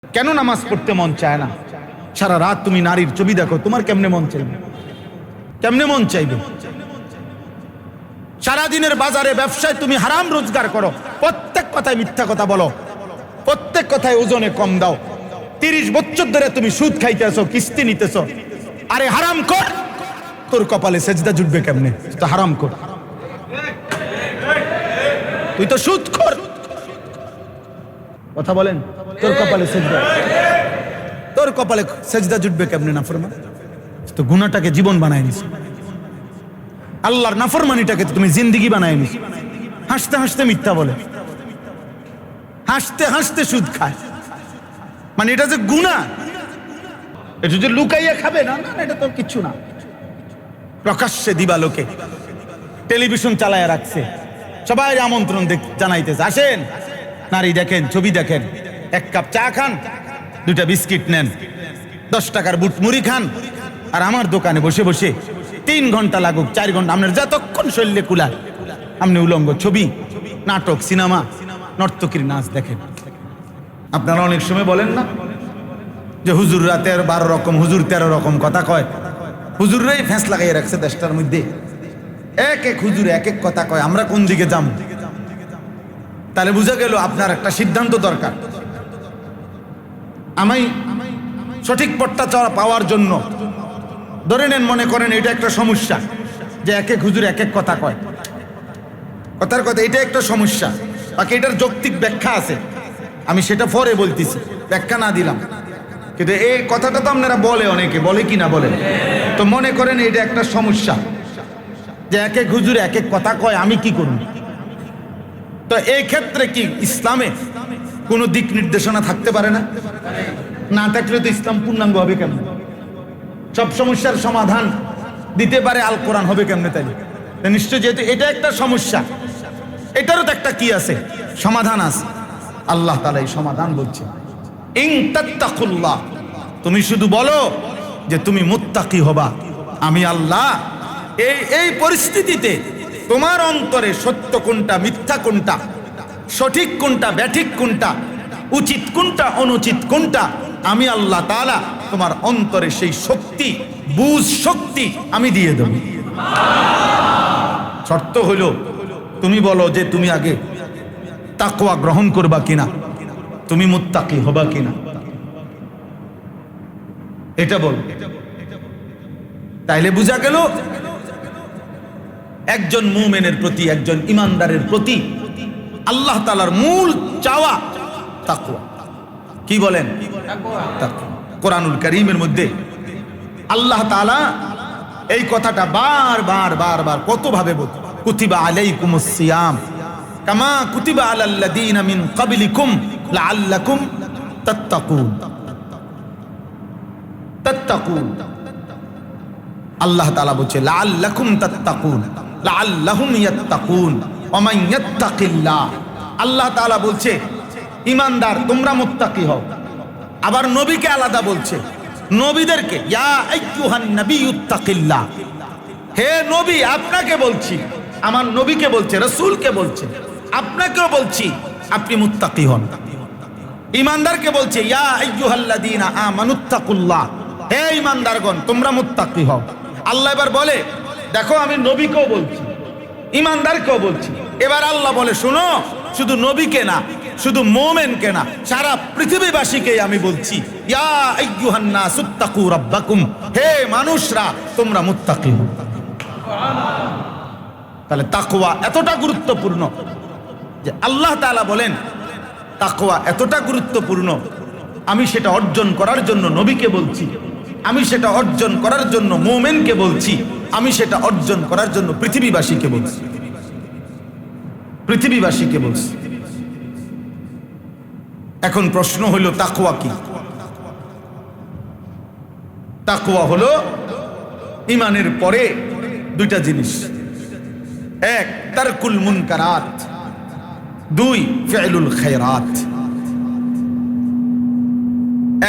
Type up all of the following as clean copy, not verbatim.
কেন নামাজ পড়তে মন চায় না? সারা রাত তুমি নারীর ছবি দেখো, তোমার কেমনে মন চাইবে? কেমনে মন চাইবে? সারাদিনের বাজারে ব্যবসায় তুমি হারাম রোজগার করো, প্রত্যেক কথায় মিথ্যা কথা বলো, প্রত্যেক কথায় ওজনে কম দাও, 30 বছর ধরে তুমি সুদ খাইতেছো, কিস্তি নিতেছো। আরে হারাম কর, তোর কপালে সেজদা জুটবে কেমনে? তো হারাম কর, তুই তো সুদ খোর। কথা বলেন, তোর কপালে সেজদা, তোর কপালে সেজদা জুটবে কেমনে? নাফরমান তো গুনাহটাকে জীবন বানায় নিস, আল্লাহর নাফরমানিটাকে তুমি জিন্দেগি বানায় নিস। হাসতে হাসতে মিথ্যা বলে, হাসতে হাসতে সুদ খায়, মানে এটা যে গুনাহ, এটা যে লুকাইয়া খাবে না, না এটা তো কিছু না। প্রকাশ্যে দিবালোকে টেলিভিশন চালায়া রাখছে, সবাই আমন্ত্রণ জানাইতেছে, আসেন নারী দেখেন, ছবি দেখেন, 1 কাপ চা খান, 2টা বিস্কিট নেন, 10 টাকার বুট মুড়ি খান, আর আমার দোকানে বসে বসে 3 ঘন্টা লাগুক, 4 ঘন্টা, আপনার যতক্ষণ শরীরে কুলায় আপনি উলঙ্গ ছবি, নাটক, সিনেমা, নর্তকীর নাচ দেখেন। আপনারা অনেক সময় বলেন না যে হুজুররা 12 রকম, হুজুর 13 রকম কথা কয়। হুজুররাই ফ্যাঁস লাগাইয়া রাখছে দেশটার মধ্যে, এক এক হুজুর এক এক কথা কয়, আমরা কোন দিকে যাব? তাহলে বুঝা গেল আপনার একটা সিদ্ধান্ত দরকার। আমি সঠিক পথটা পাওয়ার জন্য ধরে নেন, মনে করেন এটা একটা সমস্যা যে এক এক হুজুর এক এক কথা কয়, কথার কথা এটা একটা সমস্যা, বাকি এটার যৌক্তিক ব্যাখ্যা আছে, আমি সেটা পরে বলতেছি, ব্যাখ্যা না দিলাম। কিন্তু এই কথাটা তো আপনারা বলে, অনেকে বলে কি না বলে, তো মনে করেন এটা একটা সমস্যা যে এক এক হুজুর এক এক কথা কয়, আমি কি করব? তো এই ক্ষেত্রে কি ইসলামে কোনো দিক নির্দেশনা থাকতে পারে না? না থাকলে তো ইসলাম পূর্ণাঙ্গ হবে কেমন? সব সমস্যার সমাধান দিতে পারে আল কোরআন হবে কেমনে? তাইলে নিশ্চয়, যেহেতু এটা একটা সমস্যা, এটারও তো একটা কি আছে, সমাধান আছে। আল্লাহ তাআলা এই সমাধান বলছে, ইন তাত্তাকুল্লাহ, তুমি শুধু বলো যে তুমি মুত্তাকি হবা, আমি আল্লাহ এই পরিস্থিতিতে তোমার অন্তরে সত্য কোনটা, মিথ্যা কোনটা, সঠিক কোনটা, ব্যাঠিক কোনটা, উচিত কোনটা, অনুচিত কোনটা, আমি আল্লাহ তাআলা তোমার অন্তরে সেই শক্তি, বুঝ শক্তি আমি দিয়ে দেব। শর্ত হলো তুমি বলো যে তুমি আগে তাকওয়া গ্রহণ করবা কিনা, তুমি মুত্তাকি হবা কিনা, এটা বল। তাইলে বুঝা গেল একজন মুমিনের প্রতি, একজন ইমানদারের প্রতি আল্লাহ তাআলার মূল চাওয়া তাকওয়া। কি বলেন? তাকওয়া। কোরআনুল কারীমের মধ্যে আল্লাহ তাআলা এই কথাটা বারবার বারবার কতভাবে বলতে, কুতিবা আলাইকুমুস সিয়াম কামা কুতিবা আলাল্লাযীনা মিন ক্বাবলিকুম লাআল্লাকুম তাত্তাকুন। তাত্তাকুন, আল্লাহ তাআলা বলছে লাআল্লাকুম তাত্তাকুন, লাআল্লাহুম ইয়াত্তাকুন ওয়া মান ইয়াত্তাকিল্লাহ। আল্লাহ তাআলা বলছে ঈমানদার তোমরা মুত্তাকি হও। আবার নবীকে আলাদা বলছে, নবীদেরকে ইয়া আইয়ুহান নাবিয়্যুত্তাকিল্লাহ, হে নবী আপনাকে বলছি, আমার নবীকে বলছে, রাসূলকে বলছে, আপনাকেও বলছি আপনি মুত্তাকি হন। ঈমানদারকে বলছে ইয়া আইয়ুহাল্লাযীনা আমানুত্তাকুল্লাহ, হে ঈমানদারগণ তোমরা মুত্তাকি হও। আল্লাহ এবার বলে দেখো আমি নবীকেও বলছি, ঈমানদারকেও বলছি। এবার আল্লাহ বলে শোনো, শুধু নবীকে না, শুধু মুমিনকে না, সারা পৃথিবীবাসীকে আমি বলছি ইয়া আইয়ুহান নাসুত্তাকু রাব্বাকুম, হে মানুষরা তোমরা মুত্তাকি হও। তাহলে তাকওয়া এতটা গুরুত্বপূর্ণ যে আল্লাহ তাআলা বলেন তাকওয়া এতটা গুরুত্বপূর্ণ, আমি সেটা অর্জন করার জন্য নবীকে বলছি, আমি সেটা অর্জন করার জন্য মুমিনকে বলছি, আমি সেটা অর্জন করার জন্য পৃথিবীবাসীকে বলছি, পৃথিবীবাসীকে বলছি। এখন প্রশ্ন হলো তাকওয়া কি? তাকওয়া হলো ঈমানের পরে 2টা জিনিস, 1 তারকুল মুনকারাত, 2 ফি'লুল খায়রাত।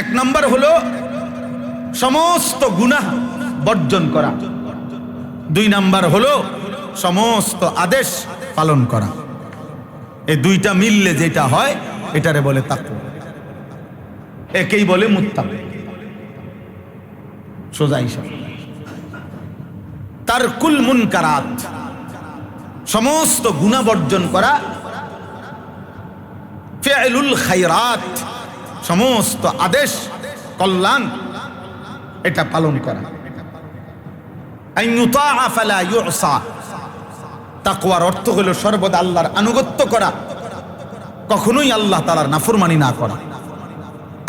1 নম্বর হলো সমস্ত গুনাহ বর্জন করা, 2 নম্বর হলো সমস্ত আদেশ পালন করা। এই 2টা মিললে যেটা হয় এটারে বলে তাকওয়া। একেই বলে মুত্তাকি। সোজা হিসাব। তারকুল মুনকারাত, সমস্ত গুনাহ বর্জন করা। ফিআলুল খায়রাত, সমস্ত আদেশ কল্যাণ এটা পালন করা। আন ইউতাআ ফালা ইউসা, তাকওয়ার অর্থ হলো সর্বদা আল্লাহর আনুগত্য করা, কখনোই আল্লাহ তাআলার নাফরমানি না করা।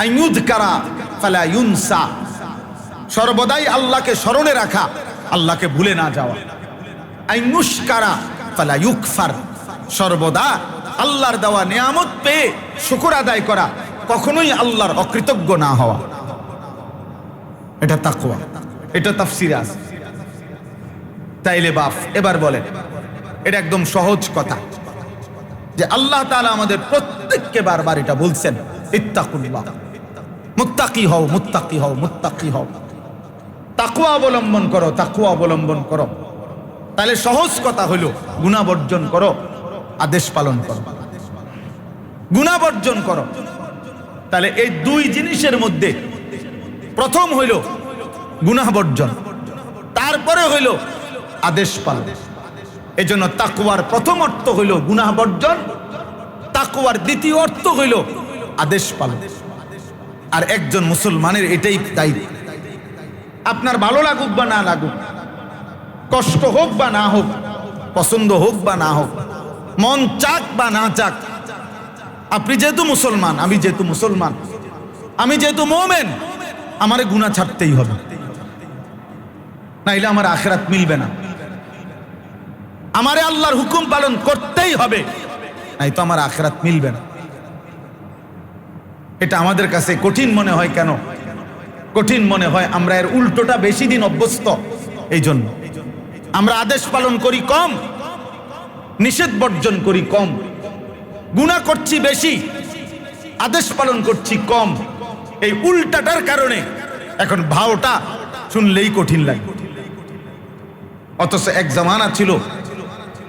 আন ইউযকারা ফালা ইউনসা, সর্বদাই আল্লাহকে স্মরণে রাখা, আল্লাহকে ভুলে না যাওয়া। আন ইউশকারা ফালা ইউকফার, সর্বদা আল্লাহর দেওয়া নিয়ামত পেয়ে শুকর আদায় করা, কখনোই আল্লাহর অকৃতজ্ঞ না হওয়া। এটা তাকওয়া, এটা তাফসিরে আছে। তাইলে বাপ এবার বলেন, এটা একদম সহজ কথা যে আল্লাহ তাআলা আমাদের প্রত্যেককে বারবার এটা বলছেন, ইত্তাকুল্লাহ, মুত্তাকি হও, মুত্তাকি হও, মুত্তাকি হও, তাকওয়া অবলম্বন করো, তাকওয়া অবলম্বন করো। তাহলে সহজ কথা হলো গুনাহ বর্জন করো, আদেশ পালন করো, গুনাহ বর্জন করো। তাহলে এই দুই জিনিসের মধ্যে প্রথম হইল গুনাহ বর্জন, তারপরে হইল আদেশ পালন। এজন্য তাকওয়ার প্রথম অর্থ হইল গুনাহ বর্জন, তাকওয়ার দ্বিতীয় অর্থ হইল আদেশ পালন। আর একজন মুসলমানের এটাই দায়িত্ব। আপনার ভালো লাগুক বা না লাগুক, কষ্ট হোক বা না হোক, পছন্দ হোক বা না হোক, মন চাক বা না চাক, আপনি যেহেতু মুসলমান, আমি যেহেতু মুসলমান, আমি যেহেতু মুমিন, আমারে গুনাহ ছাড়তেই হবে, নাইলে আমার আখিরাত মিলবে না। আমারে আল্লাহর হুকুম পালন করতেই হবে, নাই তো আমার আখিরাত মিলবে না। এটা আমাদের কাছে কঠিন মনে হয়। কেন কঠিন মনে হয়? আমরা এর উল্টোটা বেশি দিন অভ্যস্ত। এই জন্য আমরা আদেশ পালন করি কম, নিষেধ বর্জন করি কম, গুনাহ করছি বেশি, আদেশ পালন করছি কম। এই উল্টাটার কারণে এখন ভাওটা শুনলেই কঠিন লাগে। অথচ এক জামানা ছিল,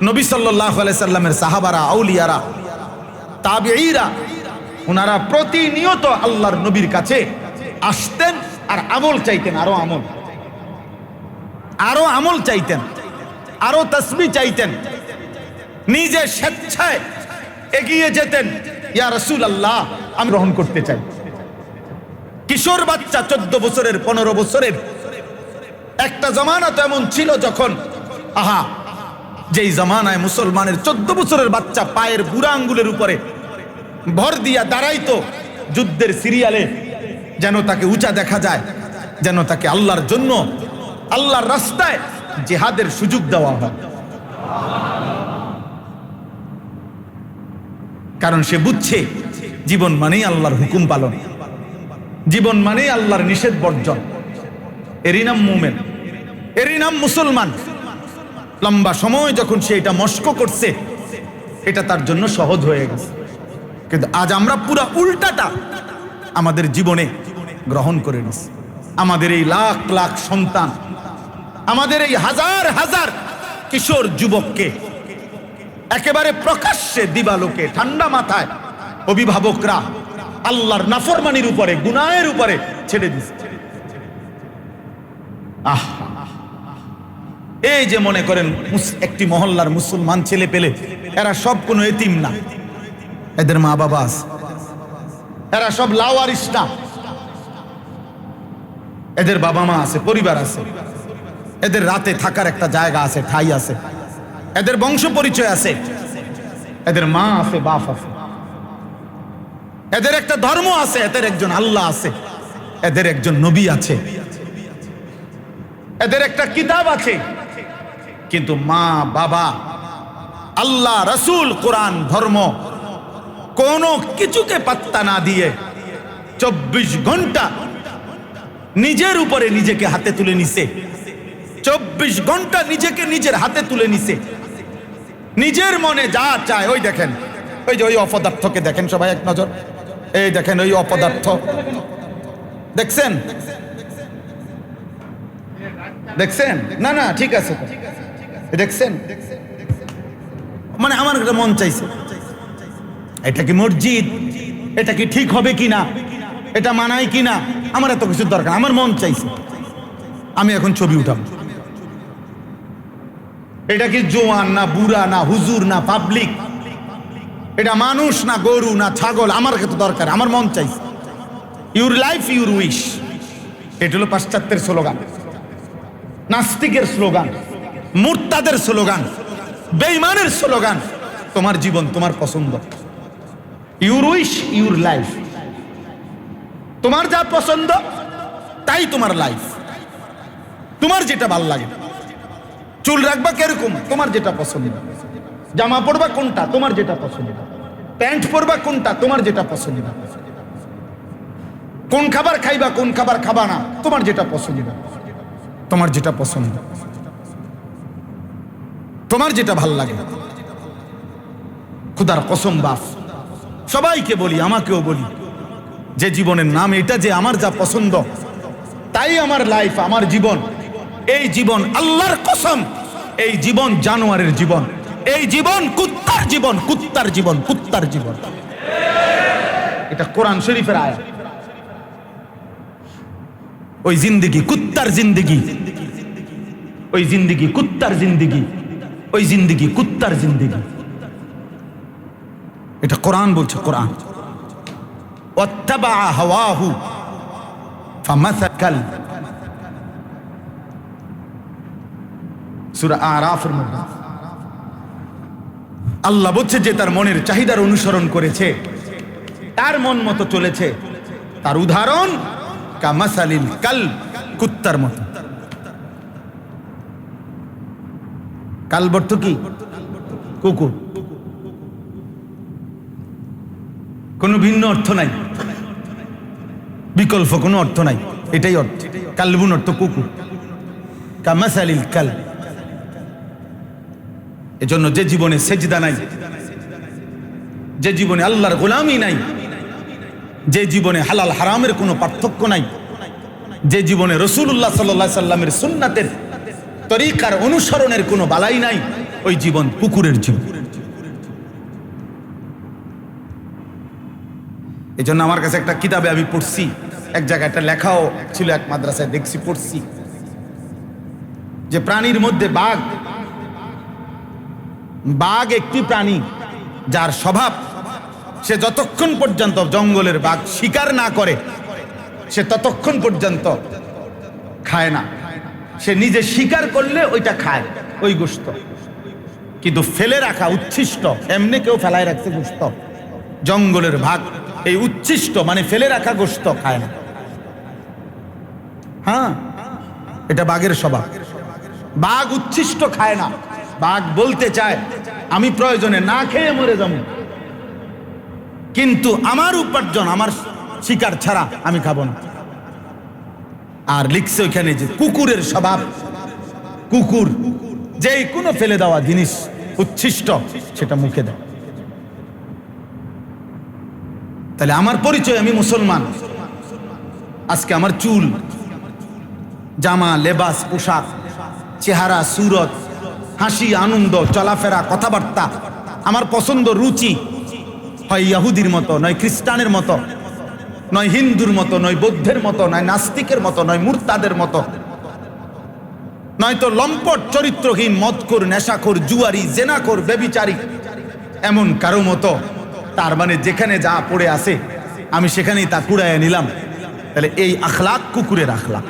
নবী সাল্লাল্লাহু আলাইহি সাল্লামের সাহাবারা, আউলিয়ারা, তাবিঈরা, ওনারা প্রতিনিয়ত আল্লাহর নবীর কাছে আসতেন আর আমল চাইতেন, আরো আমল, আরো আমল চাইতেন, আরো তাসবিহ চাইতেন। নিজে স্বেচ্ছায় এগিয়ে যেতেন, ইয়া রাসূলুল্লাহ আমি গ্রহণ করতে চাই। কিশোর বাচ্চা, 14 বছরের, 15 বছরের। একটা জামানা তো এমন ছিল যখন, আহা, যেই জামানায় মুসলমানের 14 বছরের বাচ্চা পায়ের বুড়া আঙ্গুলের উপরে ভর দিয়া দাঁড়াইতো যুদ্ধের সিরিয়ালে, যেন তাকে উঁচা দেখা যায়, যেন তাকে আল্লাহর জন্য, আল্লাহর রাস্তায় জিহাদের সুযোগ দেওয়া হয়। কারণ সে বুঝছে জীবন মানেই আল্লাহর হুকুম পালন, জীবন মানেই আল্লাহর নিষেধ বর্জন। এরই নাম মুমিন, এরই নাম মুসলমান। লম্বা সময় যখন সে এটা মস্ক করছে, এটা তার জন্য সহজ হয়ে গেছে। কিন্তু আজ আমরা পুরা উল্টাটা আমাদের জীবনে গ্রহণ করে নিছি। আমাদের এই লাখ লাখ সন্তান, আমাদের এই হাজার হাজার কিশোর যুবককে একেবারে প্রকাশ্যে দিবালোকে ঠান্ডা মাথায় অভিভাবকরা আল্লাহর নাফরমানির উপরে, গুনাহের উপরে ছেড়ে দিচ্ছে। এই যে মনে করেন একটি মহল্লার মুসলমান ছেলে পেলে, এরা সব কোনো এতিম না, এদের মা বাবা আছে, এরা সব লাওয়ারিস না, এদের বাবা মা আছে, পরিবার আছে, এদের রাতে থাকার একটা জায়গা আছে, ঠাই আছে, এদের বংশ পরিচয় আছে, এদের মা আছে, বাপ আছে, এদের একটা ধর্ম আছে, এদের একজন আল্লাহ আছে, এদের একজন নবী আছে, এদের একটা কিতাব আছে। কিন্তু মা বাবা, আল্লাহ, রাসূল, কোরআন, ধর্ম, কোনো কিছুকে পাত্তা না দিয়ে 24 ঘন্টা নিজের উপরে নিজেকে হাতে তুলে নিছে। 24 ঘন্টা নিজেকে নিজের হাতে তুলে নিছে। নিজের মনে যা চায়, ওই দেখেন, ওই যে ওই অপদার্থকে দেখেন সবাই এক নজর, এই দেখেন ওই অপদার্থ, দেখছেন? দেখছেন? না না, ঠিক আছে, দেখছেন? মানে আমার মন চাইছে, এটা কি মসজিদ? এটা কি ঠিক হবে কিনা? এটা মানায় কি না, আমার এত কিছুর দরকার, আমার মন চাইছে আমি এখন ছবি উঠাবো। এটা কি জোয়ান না বুড়া না হুজুর না পাবলিক, এটা মানুষ না গরু না ছাগল, আমার কত দরকার, আমার মন চাইছে। ইউর লাইফ ইউর উইশ, এটা হলো পাশ্চাত্যের স্লোগান, নাস্তিকের স্লোগান, মুরতাদের স্লোগান, বেঈমানের স্লোগান। তোমার জীবন তোমার পছন্দ, ইউর উইশ ইউর লাইফ, তোমার যা পছন্দ তাই তোমার লাইফ, তোমার যেটা ভাল লাগে। চুল রাখবা কিরকম, তোমার যেটা পছন্দ, জামা পরবা কোনটা, তোমার যেটা পছন্দ, প্যান্ট পরবা কোনটা, তোমার যেটা পছন্দ, কোন খাবার খাইবা কোন খাবার খাবা না, তোমার যেটা পছন্দ, তোমার যেটা পছন্দ, তোমার যেটা ভাল লাগে। খুদার কসম বাপ, সবাইকে বলি, আমাকেও বলি, যে জীবনের নাম এটা, যে আমার যা পছন্দ তাই আমার লাইফ, আমার জীবন। এই জীবন আল্লাহর কসম, এই জীবন জানোয়ারের জীবন, এই জীবন কুত্তার জীবন, কুত্তার জীবন, কুত্তার জীবন। এটা কোরআন শরীফের আয়াত। ওই জিন্দেগি কুত্তার জিন্দেগি, ওই জিন্দেগি কুত্তার জিন্দেগি, ওই জিন্দেগি কুত্তার জিন্দেগি। এটা কোরআন বলছে, কোরআন। ওয়াত্তাবা হাওয়াহু ফামাসাকাল, সূরা আরাফের মধ্যে আল্লাহ বলছে যে তার মনের চাহিদার অনুসরণ করেছে, তার মন মতো চলেছে, তার উদাহরণ কামাসালিল কালব, কুত্তার মতো। কালব অর্থ কি? কুকুর, কোনো ভিন্ন অর্থ নাই, বিকল্প কোনো অর্থ নাই, এটাই অর্থ। কালবুন অর্থ কুকুর, কামাসালিল কালব। এজন্য যে জীবনে সেজদা নাই, যে জীবনে আল্লাহর গোলামি নাই, যে জীবনে হালাল হারামের কোনো পার্থক্য নাই, যে জীবনে রাসূলুল্লাহ সাল্লাল্লাহু আলাইহি সাল্লামের সুন্নাতের তরিকার অনুসরণের কোনো বালাই নাই, ওই জীবন কুকুরের জীবন। এই জন্য আমার কাছে একটা কিতাবে আমি পড়ছি, এক জায়গায় একটা লেখাও ছিল, এক মাদ্রাসায় দেখছি, পড়ছি যে প্রাণীর মধ্যে বাঘ, বাঘ একটি প্রাণী যার স্বভাব, সে যতক্ষণ পর্যন্ত জঙ্গলের বাঘ শিকার না করে সে ততক্ষণ পর্যন্ত খায় না। সে নিজে শিকার করলে ওইটা খায়, ওই গোশত। কিন্তু ফেলে রাখা উচ্ছিষ্ট, এমনি কেউ ফেলায় রাখছে গোশত, জঙ্গলের বাঘ এই উচ্ছিষ্ট মানে ফেলে রাখা গোশত খায় না। হ্যাঁ, এটা বাঘের স্বভাব। বাঘ উচ্ছিষ্ট খায় না, বাঘ বলতে চায় আমি প্রয়োজনে না খেয়ে মরে যাব, কিন্তু আমার উপার্জন, আমার শিকার ছাড়া আমি খাবো না। আর লিখছে ওইখানে যে কুকুরের স্বভাব, কুকুর যেই কোনো ফেলে দেওয়া জিনিস উচ্ছিষ্ট সেটা মুখে দেয়। তাহলে আমার পরিচয়, আমি মুসলমান। আজকে আমার চুল, জামা, লেবাস, পোশাক, চেহারা, সুরত, হাসি, আনন্দ, চলাফেরা, কথাবার্তা, আমার পছন্দ, রুচি হয় ইহুদির মতো, নয় খ্রিস্টানের মতো, নয় হিন্দুর মতো, নয় বৌদ্ধের মতো, নয় নাস্তিকের মতো, নয় মুরতাদের মতো, নয়তো লম্পট, চরিত্রহীন, মদখোর, নেশাখোর, জুয়ারি, জেনাখোর, ব্যভিচারী এমন কারো মতো। তার মানে যেখানে যা পড়ে আছে আমি সেখানেই তা কুড়াইয়া নিলাম। তাহলে এই আখলাক কুকুরের আখলাক।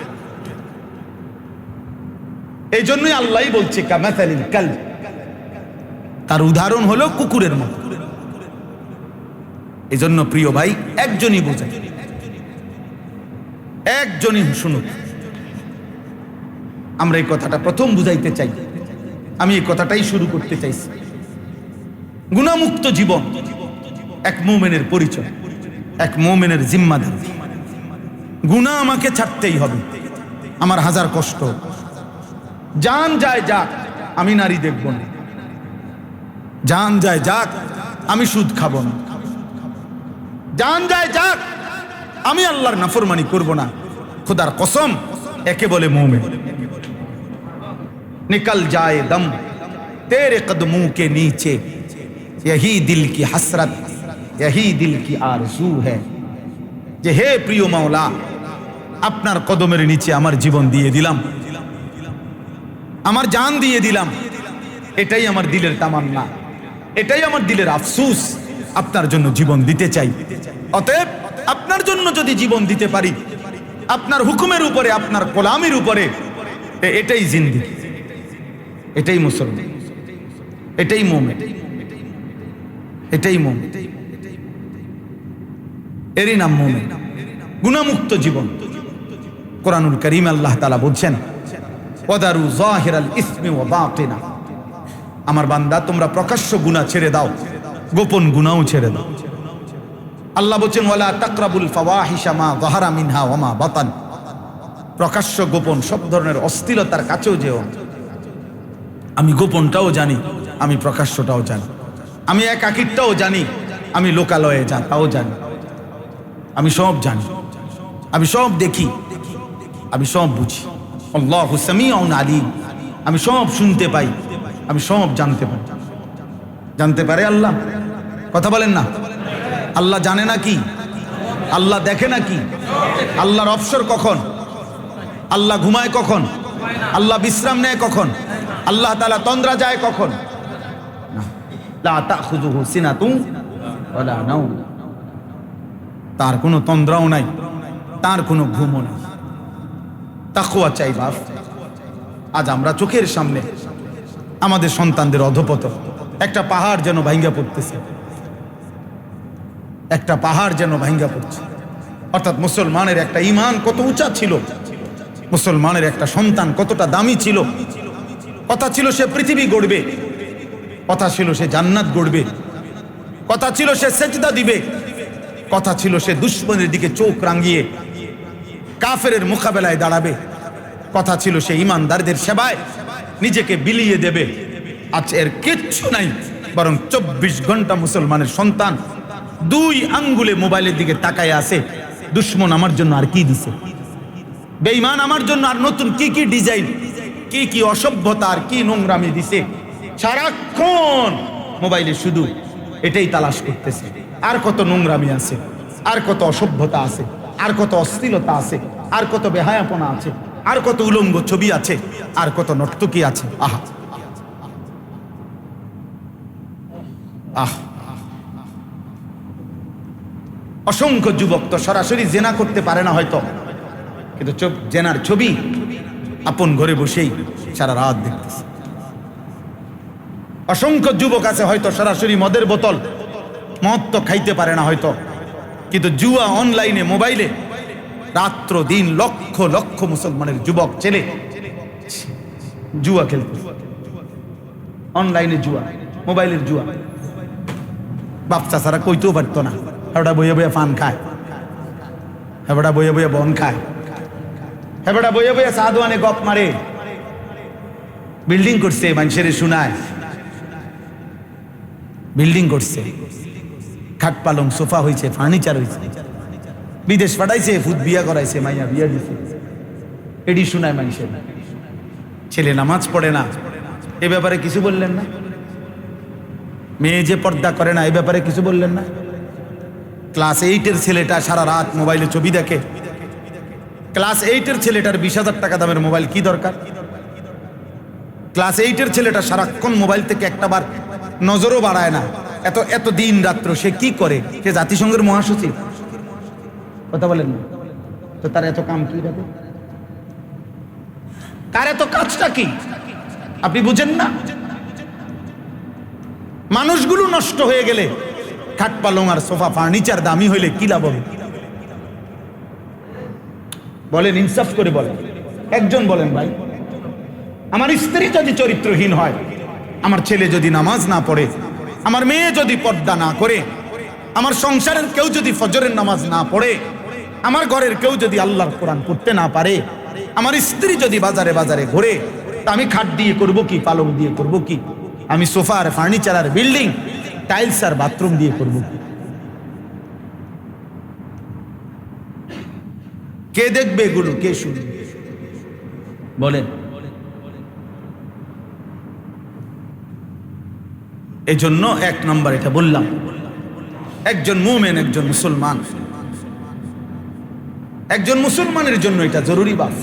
এই জন্যই আল্লাহ বলছে কামাসালিল কালব, তার উদাহরণ হলো কুকুরের মতো। এই জন্য প্রিয় ভাই, একজনই বোঝায়, একজনই শুনুক। আমরা এই কথাটা প্রথম বুঝাইতে চাই, আমি এই কথাটাই শুরু করতে চাইছি। গুনাহমুক্ত জীবন এক মুমিনের পরিচয়, এক মুমিনের জিম্মাদারি। গুনাহ আমাকে ছাড়তেই হবে, আমার হাজার কষ্ট, জান যায় যাক আমি নারী দেখব না, জান যায় যাক আমি সুদ খাবো না, জান যায় যাক আমি আল্লাহর নাফরমানি করব না। খুদার কসম, একে বলে মুমিন। निकल जाए दम तेरे कदमों के नीचे, यही दिल की हसरत, यही दिल की आरज़ू है, যে হে প্রিয় মাওলা, আপনার কদমের নিচে আমার জীবন দিয়ে দিলাম, আমার জান দিয়ে দিলাম। এটাই আমার দিলের তামান্না, এটাই আমার দিলের আফসোস। আপনার জন্য জীবন দিতে চাই। অতএব আপনার জন্য যদি জীবন দিতে পারি, আপনার হুকুমের উপরে, আপনার গোলামির উপরে, এটাই জিন্দেগি, এটাই মুসলমান, এটাই মুমিন, এটাই মুমিন, এরই নাম মুমিন। গুনাহমুক্ত জীবন। কোরআনুল কারীম আল্লাহ তাআলা বলছেন, ওয়াদারু যাহিরাল ইসমি ওয়া বাতিনা। আমার বান্দা, তোমরা প্রকাশ্য গুনাহ ছেড়ে দাও, গোপন গুনাহও ছেড়ে দাও। আল্লাহ বলছেন, ওয়ালা তাকরাবুল ফাওয়াহিশা মা যাহারা মিনহা ওয়া মা বাতান। প্রকাশ্য গোপন সব ধরনের অশ্লীলতার কাছেও যেও। আমি গোপনটাও জানি, আমি প্রকাশ্যটাও জানি, আমি একাকিরটাও জানি, আমি লোকালয়ে তাও জানি, আমি সব জানি, আমি সব দেখি, আমি সব বুঝি। আল্লাহু সামিউন আলিম। আমি সব শুনতে পাই, আমি সব জানতে পারি। জানতে পারে আল্লাহ? কথা বলেন না। আল্লাহ জানে না কি? আল্লাহ দেখে না কি? আল্লাহর অবসর কখন? আল্লাহ ঘুমায় কখন? আল্লাহ বিশ্রাম নেয় কখন? আল্লাহ তাআলা তন্দ্রা যায় কখন? লা তাখুযুহু সিনাতুন ওয়ালা নাওম। তার কোনো তন্দ্রাও নাই, তার কোনো ঘুমও নাই। তাকওয়া চাই বাপ। আজ আমরা চোখের সামনে আমাদের সন্তানদের অধপতন। একটা পাহাড় যেন ভাঙ্গা পড়তেছে, একটা পাহাড় যেন ভাঙ্গা পড়ছে। অর্থাৎ মুসলমানের একটা ঈমান কত উঁচা ছিল, মুসলমানের একটা সন্তান কতটা দামি ছিল। কথা ছিল সে পৃথিবী গড়বে, কথা ছিল সে জান্নাত গড়বে, কথা ছিল সে সেজদা দিবে, কথা ছিল সে দুশমনের দিকে চোখ রাঙিয়ে কাফেরের মোকাবেলায় দাঁড়াবে, কথা ছিল সে ঈমানদারদের সেবায় নিজেকে বিলিয়ে দেবে। আজ এর কিচ্ছু নাই, বরং 24 ঘন্টা মুসলমানের সন্তান 2 আঙ্গুলে মোবাইলের দিকে তাকায় আছে। দুশমন আমার জন্য আর কি দিছে, বেঈমান আমার জন্য আর নতুন কি কি ডিজাইন, কি কি অসভ্যতা আর কি নোংরামি দিছে। সারাক্ষণ মোবাইলে শুধু এটাই তালাশ করতেছে। আর কত নোংরামি আছে, আর কত অসভ্যতা আছে, আর কত অশ্লীলতা আছে, আর কত বেহায়াপনা আছে, আর কত উলঙ্গ ছবি আছে, আর কত নর্তকী আছে। আহা আহ অসংখ্য যুবক তো সরাসরি জেনা করতে পারে না হয়তো, কিন্তু জেনার ছবি আপন ঘরে বসেই সারা রাত দেখতেছে। অসংখ্য যুবক আছে হয়তো সরাসরি মদের বোতল, মদ তো খাইতে পারে না হয়তো, কিন্তু জুয়া অনলাইনে মোবাইলে রাত্র দিন লক্ষ লক্ষ মুসলমানের যুবক ছেলে জুয়া খেলতে, অনলাইনে জুয়া, মোবাইলের জুয়া। বাচ্চা ছাড়া কইতেও পারতো না, হেবড়া বইয়ে বইয়ে পান খায়, হেবড়া বইয়ে বইয়ে বন খায়, হেবড়া বইয়ে বইয়ে সাধুয়ানে গপ মারে। বিল্ডিং করছে, মানুষের শোনায়, বিল্ডিং করছে, খাট পালং সোফা হয়েছে, ফার্নিচার হয়েছে, বিদেশ পাঠাইছে, ফুট বিয়া করাইছে, মাইয়া বিয়া দিছে, এডি শোনায় মানুষের। ছেলে নামাজ পড়ে না, এ ব্যাপারে কিছু বললেন না? মেয়ে যে পর্দা করে না, এ ব্যাপারে কিছু বললেন না? ক্লাস 8-এর ছেলেটা সারা রাত মোবাইলে ছবি দেখে। ক্লাস 8-এর ছেলেটার 20,000 টাকা দামের মোবাইল কি দরকার? ক্লাস 8-এর ছেলেটা সারাক্ষণ মোবাইল থেকে একটা বার নজরও বাড়ায় না। এত এত দিন রাত্র সে কি করে? সে জাতিসংঘের মহাসচিব, কথা বলেন না তো, তার এত কাম কি রাখে? তার এত কাজটা কি আপনি বুঝেন না? মানুষগুলো নষ্ট হয়ে গেলে খাট পালং আর সোফা ফার্নিচার দামি হইলে কি লাভ হবে? বলেন, ইনসাফ করে বলেন। একজন বলেন ভাই, আমার স্ত্রী যদি চরিত্রহীন হয়, আমার ছেলে যদি নামাজ না পড়ে, আমার মেয়ে যদি পর্দা না করে, আমার সংসারের কেউ যদি ফজরের নামাজ না পড়ে, আমার ঘরের কেউ যদি আল্লাহর কোরআন পড়তে না পারে, আমার স্ত্রী যদি বাজারে বাজারে ঘোরে, তা আমি খাট দিয়ে করব কি, পালং দিয়ে করব কি? আমি সোফা আর ফার্নিচার আর বিল্ডিং, টাইলস আর বাথরুম দিয়ে করব কি? কে দেখবে এগুলো? কে শুনবে? বলেন। এই জন্য 1 নম্বর এটা বললাম, একজন মুমিন, একজন মুসলমান একজন মুসলমানের জন্য এটা জরুরি বাপ।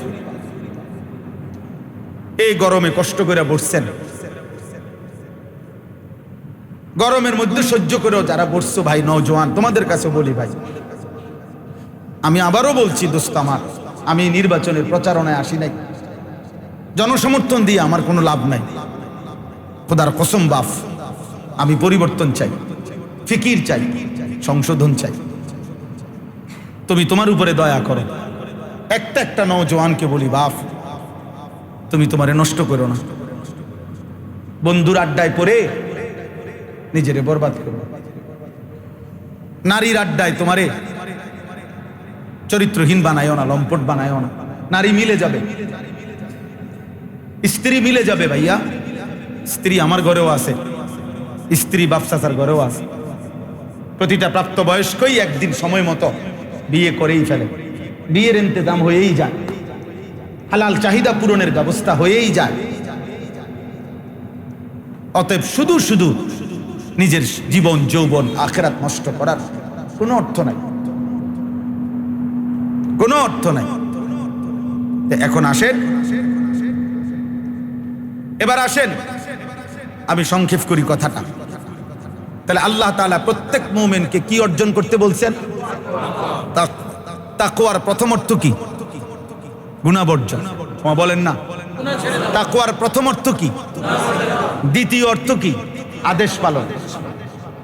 এই গরমে কষ্ট করে বসছেন, গরমের মধ্যে সহ্য করেও যারা বসছো ভাই নওজোয়ান, তোমাদের কাছে বলি ভাই, আমি আবারও বলছি দোস্ত আমার, আমি নির্বাচনের প্রচারণায় আসি নাই, জনসমর্থন দিয়ে আমার কোনো লাভ নাই। খোদার কসম বাপ, আমি পরিবর্তন চাই, ফিকির চাই, সংশোধন চাই। তুমি তোমার উপরে দয়া করো। একটা একটা নওজোয়ানকে বলি বাপ, তুমি তোমারে নষ্ট করো না। বন্ধুর আড্ডায় পড়ে নিজেরে বরবাদ করো, নারীর আড্ডায় তোমারে চরিত্রহীন বানায়ও না, লম্পট বানায়ও না। নারী মিলে যাবে, স্ত্রী মিলে যাবে ভাইয়া। স্ত্রী আমার ঘরেও আছে, স্ত্রী বাপসাসার ঘরেও আছে। প্রতিটা প্রাপ্তবয়স্কই একদিন সময় মতো বিয়ে করেই ফেলে, বিয়ের ইন্তজাম হয়েই যায়, হালাল চাহিদা পূরণের ব্যবস্থা হয়েই যায়। অতএব শুধু শুধু নিজের জীবন যৌবন আখিরাত নষ্ট করার কোনো অর্থ নাই, কোনো অর্থ নাই। এখন আসেন, এবার আসেন আমি সংক্ষেপ করি কথাটা। তাহলে আল্লাহ তাআলা প্রত্যেক মুমিনকে কি অর্জন করতে বলছেন? তাকওয়ার প্রথম অর্থ কি? গুনাহ বর্জন। বলেন না, তাকওয়ার প্রথম অর্থ কি? দ্বিতীয় অর্থ কি? আদেশ পালন।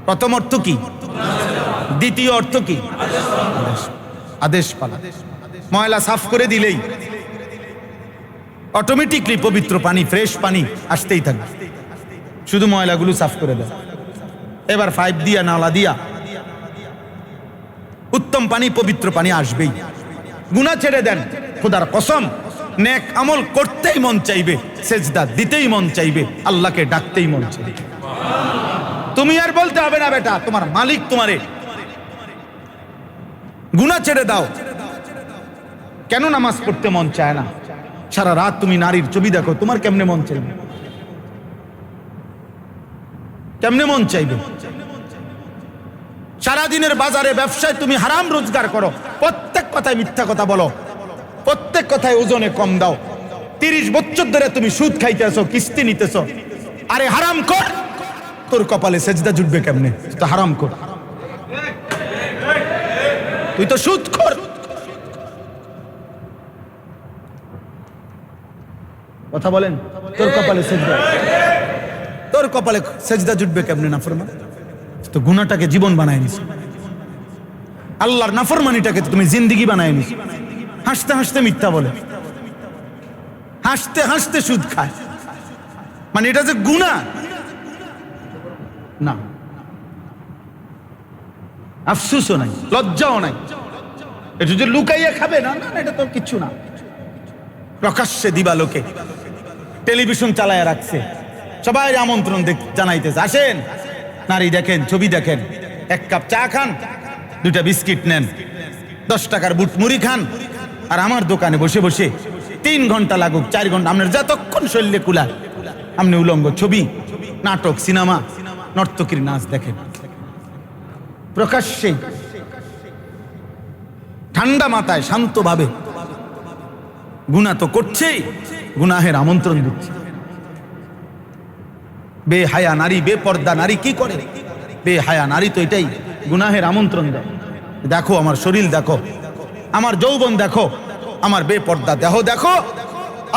প্রথম অর্থ কি? দ্বিতীয় অর্থ কি? আদেশ পালন। ময়লা সাফ করে দিলেই অটোমেটিকলি পবিত্র পানি, ফ্রেশ পানি আসতেই থাকবে। শুধু ময়লাগুলো সাফ করে দেয়। এবার পাইপ দিয়া, নালা দিয়া উত্তম পানি, পবিত্র পানি আসবেই। গুনাহ ছেড়ে দেন, খোদার কসম নেক আমল করতেই মন চাইবে, সেজদা দিতেই মন চাইবে, আল্লাহকে ডাকতেই মন চাইবে। তুমি আর বলতে হবে না বেটা, তোমার মালিক তোমারে। গুনাহ ছেড়ে দাও। কেন নামাজ পড়তে মন চায় না? সারা রাত তুমি নারীর ছবি দেখো, তোমার কেমনে মন চাইবে? কেমনে মন চাইবে? সারাদিনের বাজারে ব্যবসায় তুমি হারাম রোজগার করো, প্রত্যেক কথায় মিথ্যা কথা বলো, প্রত্যেক কথায় ওজনে কম দাও, 30 বছর ধরে তুমি সুদ খাইতেছো, কিস্তি নিতেছো। আরে হারাম কর, তোর কপালে সেজদা জুটবে কেমনে? তো হারাম কর, তুই তো সুদ খোর। কথা বলেন, তোর কপালে সেজদা, তোর কপালে সেজদা জুটবে কেমনে? নাফরমান তো গুনাহটাকে জীবন বানায় নিস, আল্লাহর নাফরমানিটাকে তুমি জিন্দেগি বানায় নিস। হাসতে হাসতে মিথ্যা বলে, হাসতে হাসতে সুদ খায়, মানে এটা যে গুনাহ না, আফসোসও নাই, লজ্জাও নাই। এটা যে লুকাইয়া খাবে না, না এটা তো কিচ্ছু না। প্রকাশ্যে দিবালোকে টেলিভিশন চালায় রাখছে, সবাই আমন্ত্রণ জানাইতেছে, আসেন নারী দেখেন, ছবি দেখেন, 1 কাপ চা খান, 2টা বিস্কিট নেন, 10 টাকার বুট মুড়ি খান, আর আমার দোকানে বসে বসে 3 ঘন্টা লাগুক, 4 ঘন্টা, আপনার যতক্ষণ শরীরে কুলায় আপনি উলঙ্গ ছবি, নাটক, সিনেমা, নর্তকীর নাচ দেখেন প্রকাশ্যে, ঠান্ডা মাথায় শান্তভাবে। গুনাহ তো করছেই, গুনাহের আমন্ত্রণ দিচ্ছে। বেহায়া নারী, বেপর্দা নারী কি করে? বেহায়া নারী তো এটাই, গুনাহের আমন্ত্রণ দেয়। দেখো আমার শরীর দেখো, আমার যৌবন দেখো, আমার বেপর্দা দেহ দেখো,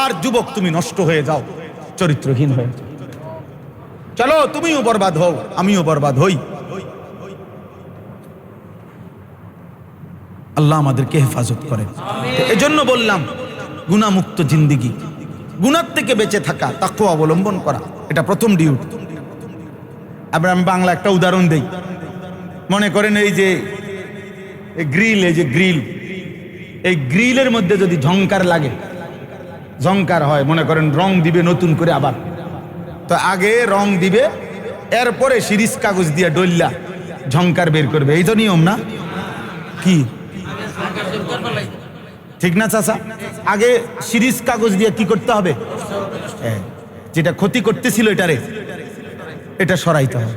আর যুবক তুমি নষ্ট হয়ে যাও, চরিত্রহীন হয়ে যাও। চলো তুমিও বরবাদ হও, আমিও বরবাদ হই। আল্লাহ আমাদেরকে হেফাজত করেন। এজন্য বললাম গুনাহমুক্ত জিন্দেগি, গুনাহ থেকে বেঁচে থাকা, তাকওয়া অবলম্বন করা, এটা প্রথম ডিউটি। আবার আমি বাংলা একটা উদাহরণ দেই। মনে করেন এই যে গ্রিল, এই যে গ্রিল, এই গ্রিলের মধ্যে যদি ঝংকার লাগে, ঝংকার হয়, মনে করেন রং দিবে নতুন করে, আবার তো আগে রং দিবে, এরপরে সিরিজ কাগজ দিয়ে ডল্লা ঝংকার বের করবে, এই তো নিয়ম না? কি ঠিক না চাচা? আগে সিরিজ কাগজ দিয়ে কি করতে হবে? যেটা ক্ষতি করতেছিল এটা সরাইতে হবে,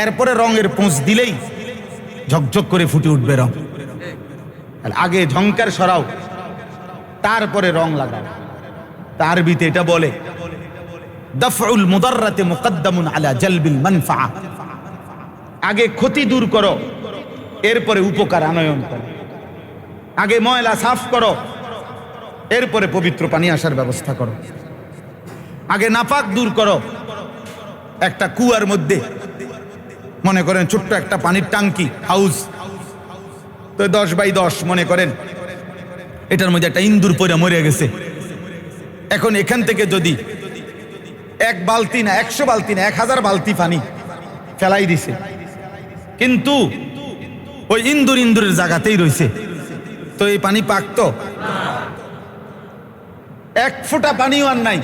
এরপরে রঙের পোঁছ দিলেই ঝকঝক করে ফুটে উঠবে রং। আগে ঝংকার সরাও, তারপরে রং লাগাও। তার আরবিতে এটা বলে দাফউল মুদাররাতি মুকদ্দামুন আলা জালবিল মানফাআ। আগে ক্ষতি দূর করো, এরপরে উপকার আনয়ন করো। আগে ময়লা সাফ করো, এরপরে পবিত্র পানি আসার ব্যবস্থা করো। আগে নাপাক দূর করো। একটা কুয়ার মধ্যে মনে করেন ছোট্ট একটা পানির টাঙ্কি, হাউস, তো 10x10 মনে করেন, এটার মধ্যে একটা ইন্দুর পড়ে মরে গেছে। এখন এখান থেকে যদি 1 বালতি না 100 বালতি না 1000 বালতি পানি ফেলাই দিছে, কিন্তু ওই ইন্দুরের জায়গাতেই রয়েছে, তো এই পানি পাক তো? 1 ফোঁটা পানিও আর নাই।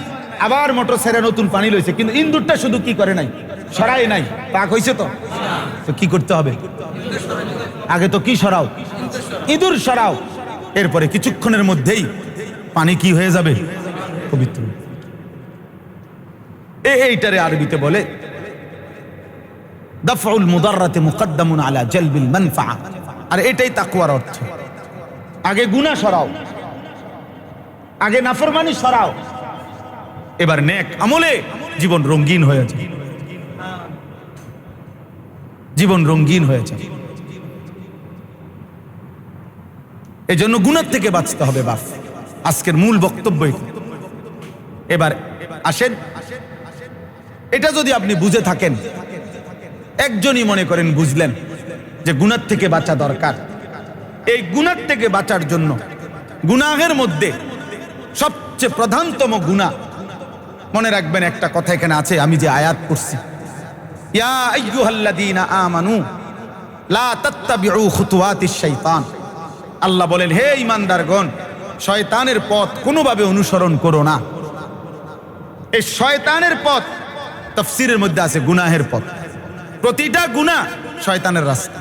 আবার মোটর ছেড়ে নতুন পানি লইছে, কিন্তু ইন্দুরটা শুধু কি করে নাই, সরাই নাই। পাক হয়েছে তো? তো কি করতে হবে? আগে তো কি সরাও, ইঁদুর সরাও, এরপরে কিছুক্ষণের মধ্যেই পানি কি হয়ে যাবে, পবিত্র। এইটারে আরবিতে বলে দাফউল মুদাররাতি মুকদ্দামুন আলা জালবিল মানফাআ। আর এটাই তাকওয়ার অর্থ। আগে গুনাহ সরাও, আগে নাফরমানি সরাও, এবার নেক আমলে জীবন রঙিন হয়ে যায়, জীবন রঙিন হয়ে যায়। এই জন্য গুনাহ থেকে বাঁচতে হবে বাপ। আজকের মূল বক্তব্য এটা। এবার আসেন, এটা যদি আপনি বুঝে থাকেন, একজনই মনে করেন বুঝলেন যে গুনাহ থেকে বাঁচা দরকার। এই গুনাহ থেকে বাঁচার জন্য গুনাহের মধ্যে সবচেয়ে প্রধানতম গুনাহ, মনে রাখবেন একটা কথা এখানে আছে, আমি যে আয়াত পড়ছি, ইয়া আইয়ুহাল্লাযীনা আমানু লা তাত্তাবিউ খুতুওয়াতিশ শাইতান। আল্লাহ বলেন, হে ঈমানদারগণ, শয়তানের পথ কোনোভাবে অনুসরণ করো না। এই শয়তানের পথ তাফসীরের মধ্যে আছে গুনাহের পথ। প্রতিটা গুনাহ শয়তানের রাস্তা।